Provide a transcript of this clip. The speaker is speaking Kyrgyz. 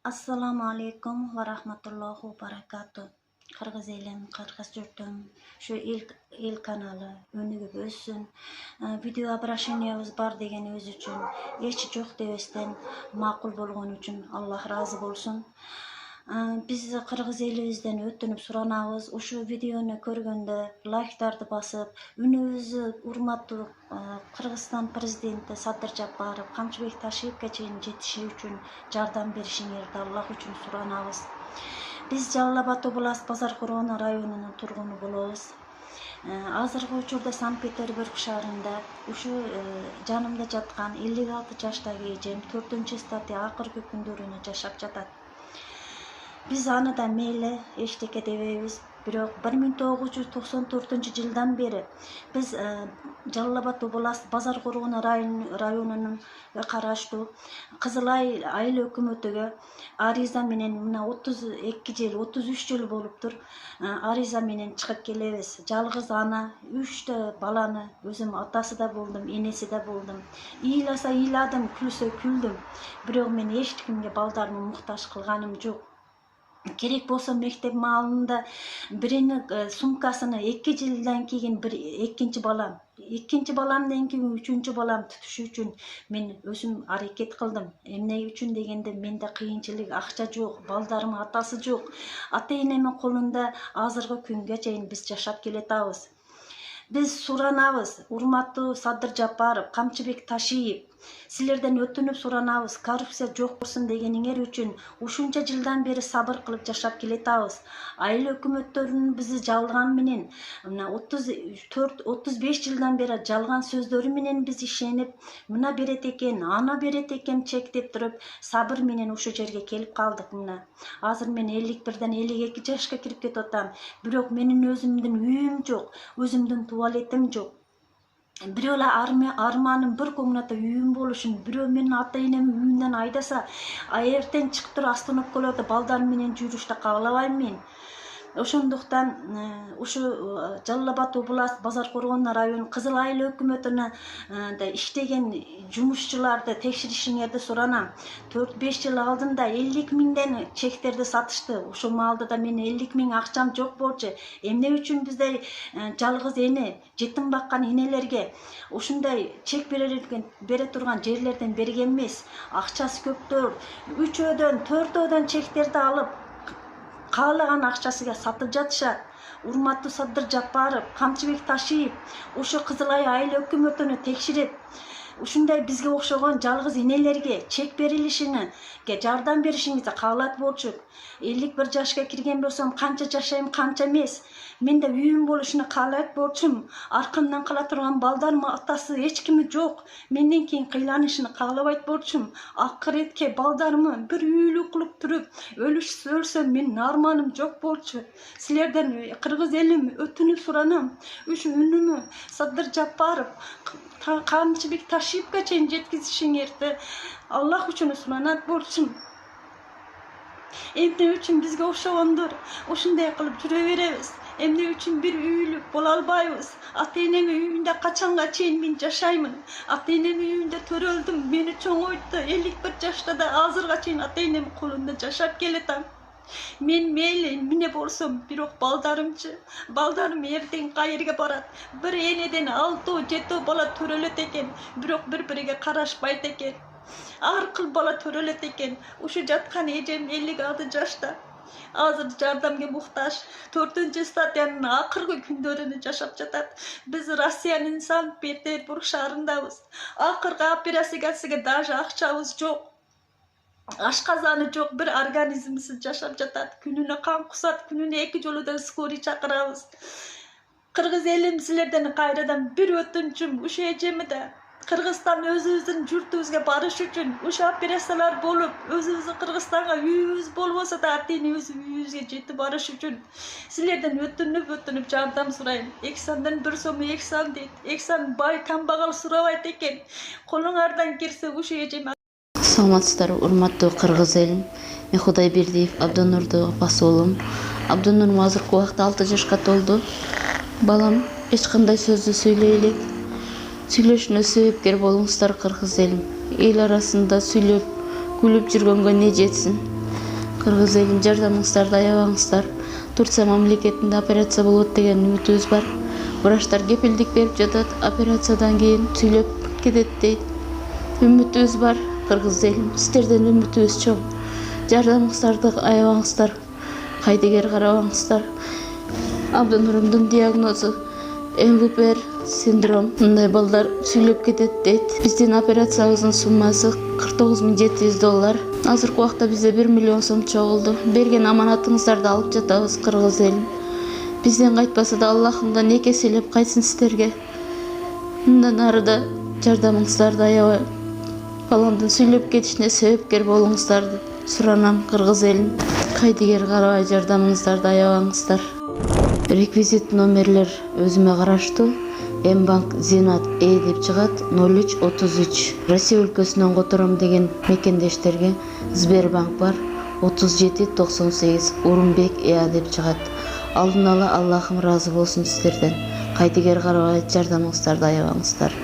Assalamu alaikum va rahmatullohi va barakatuh. Qirg'iz elim, qirg'iz yurtim, shu el kanali önüge o'ssin. Video обращениябыз бар деген өз үчүн, эч жок дебестен макул болгон үчүн Аллах разы болсун. Biz Qırgız elibizden ötünüp suranabız. Uşu videonu көргөндө лайктарды басып, үнүбүздү урматтуу Кыргызстан президенти Садыр Жапаров, Камчыбек Ташиевке чейин жетиши үчүн жардам беришиңерди Аллах үчүн суранабыз. Biz Жалал Абад областы Базар Короона районунун тургуну болобуз. Азыркы учурда Санкт-Петербург шаарында ушу жанымда жаткан 56 жаштагы эжем 4-статья акыркы күндөрүнө жашап жатат. Biz аны да мейли эчтеке дебейбиз. Бирок 1994-жылдан бери биз Жалал Абад областы Базар Короона районунун караштуу Кызыл айыл өкмөтүгө ариза менен мына 32 жыл, 33 жыл болуптур. Ариза менен чыгып келебиз. Жалгыз ана, 3 баланы өзүм атасы да болдум, энеси да болдум. Ыйласа ыйладым, күлсө күлдүм. Бирок мен эч кимге балдарымы муктаж кылганым жок. Керек болса мектеп маалында биринин сумкасына 2 жылдан кийин экинчи баламдан кийин 3-чү балам тутуш үчүн мен өзүм аракет кылдым. Эмне үчүн дегенде менде кыйынчылык, акча жок, балдарым атасы жок. Ата-энемин колунда азыркы күнгө чейин биз жашап келатабыз. Biz суранабыз, урматтуу Садыр Жапаров, Камчыбек Ташиев, силерден өтүнүп суранабыз, коррупция жок болсун дегениңер үчүн ушунча жылдан бери сабыр кылып жашап келатабыз. Айыл өкмөттөрүнүн бизи жалган менен, 34-35 жылдан бери жалган сөздөрү менен биз ишенип, мына берет экен, ана берет экен чектеп туруп, сабыр менен ушу жерге келип калдык мына. Азыр мен 51-ден 52 жашка кирип кетип атам. Бирок менин өзүмдүн үйүм жок, өзүмдүн туалетим жок. Бирөө эле арманым bir комната үйүм болушун, бирөө менин ата-энем үйүнөн айдаса, эртең чыгып туруп астынып келет, балдарым менен жүрүштү каалабайм мен. Ошондуктан ушу Жалал Абад областы Базар Короона району Кызыл айыл өкмөтүнө иштеген жумушчуларды текширишиңерди суранам. 4-5 жыл алдында 50 миңден чектерди сатышты. Ошо маалда да мен 50 миң акчам жок болчу. Эмне үчүн биздей жалгыз эне, жетим баккан энелерге ушундай чек бере турган жерлерден берген эмес. Акчасы көптөр 3-өдөн 4-өдөн чектерди алып каалаган акчасыга сатып жатышат. Урматтуу Садыр Жапаров, Камчыбек Ташиев ошо Кызыл айыл өкмөтүнө текширип, ушундай бизге окшогон жалгыз энелерге чек берилишине жардам беришиңизди каалат болчук. 51 жашка кирген болсом, канча жашайм, канча эмес. Менде үйүм болушуну каалайт болчум. Аркамдан кала турган балдарым атасы эч кими жок. Менден кийин кыйланышын каалабайт болчум. Акыретке балдарымы бир үйлүү кылып туруп, өлсөм менин арманым жок болчу. Силерден Кыргыз элим өтүнүп суранам. Ушу үнүмү Садыр Жапаров, Камчыбек Ташиевке чейин жеткизишиңерди Аллах үчүн суранат болчум. Эмне үчүн бизге окшогондор ушундай кылып жүрө беребиз? Эмне үчүн бир үйлүк боло албайбыз? Ата-энемин үйүндө качанга чейин мен жашаймын? Ата-энемин үйүндө төрөлдүм, мени чоңойтtu. 51 жашта да азырга чейин ата-энемин колунда жашап келатам. Мен мейли эмне болсом, бирок балдарымчы, балдарым эртең кайерге барат? Бир энеден 6-7 бала төрөлөт экен, бирок бири-бириге карашпайт экен. Ар кыл бала төрөлөт экен. Ушу жаткан эжем 56 жашта. Азыр жардамга муктаж. 4-статьянын акыркы күндөрүнө жашап жатат. Биз Россиянын Санкт-Петербург шаарындабыз. Акыркы операцияга даже акчабыз жок. Ашказаны жок, бир организмсиз жашап жатат. Күнүнө кан кусат, күнүнө 2 жолудан скорый чакырабыз. Кыргыз элим силерден кайрадан бир өтүнчүм, ушу эжеми да Кыргызстан өзүбүздүн журтубузга барыш үчүн, ушу операциялар болуп, өзүбүздүн Кыргызстанга үйүбүз болбосо да ата-энебиз үйүбүзгө жетип барыш үчүн силерден өтүнүп жардам сурайм. 2 сандан 1 сом 2 сан дейт. 2 сан бай камбагал сурабайт экен. Колуңардан келсе ушу эжеми. Саламатсыздар, урматтуу кыргыз элим. Мен Кудайбердиев Абдонурду апасы болом. Абдонурум азыркы убакта 6 жашка толду. Балам эч кандай сөздү сүйлөй элек. Сүйлөшүнө себепкер болуңуздар кыргыз элим. Эл арасында сүйлөп, күлүп жүргөнгө не жетсин. Кыргыз элин жардамыңыздарды аябаңыздар. Турция мамлекетинде операция болот деген үмүтүбүз бар. Врачтар кепилдик берип жатат, операциядан кийин сүйлөп кетет дейт. Үмүтүбүз бар. Кыргыз элим, сиздерден үмүтүбүз чоң. Жардамыңыздарды аябаңыздар. Кайдыгер карабаңыздар. Абдынурумдун диагнозу МВПР синдром. Мындай балдар сүйлөп кетет дейт. Биздин операциябыздын суммасы $49,700. Азыркы убакта бизде 1 миллион сом чогулду. Берген аманатыңыздарды алып жатабыз, кыргыз элим. Бизден кайтпаса да Аллахымдан эки эселеп кайтсын сиздерге. Мындан ары да жардамыңыздарды аябай баламдын сүйлөп кетишине себепкер болуңуздарды суранам, кыргыз элим. Кайдыгер карабай жардамыңыздарды аябаңыздар. Реквизит номерлер өзүмө караштуу. Мбанк Зинат деп чыгат 0333. Россия өлкөсүнөн котором деген мекендештерге Сбербанк бар 3798 Урумбек деп чыгат. Алдын ала Аллахым разы болсун сиздерден. Кайдыгер карабай жардамыңыздарды аябаңыздар.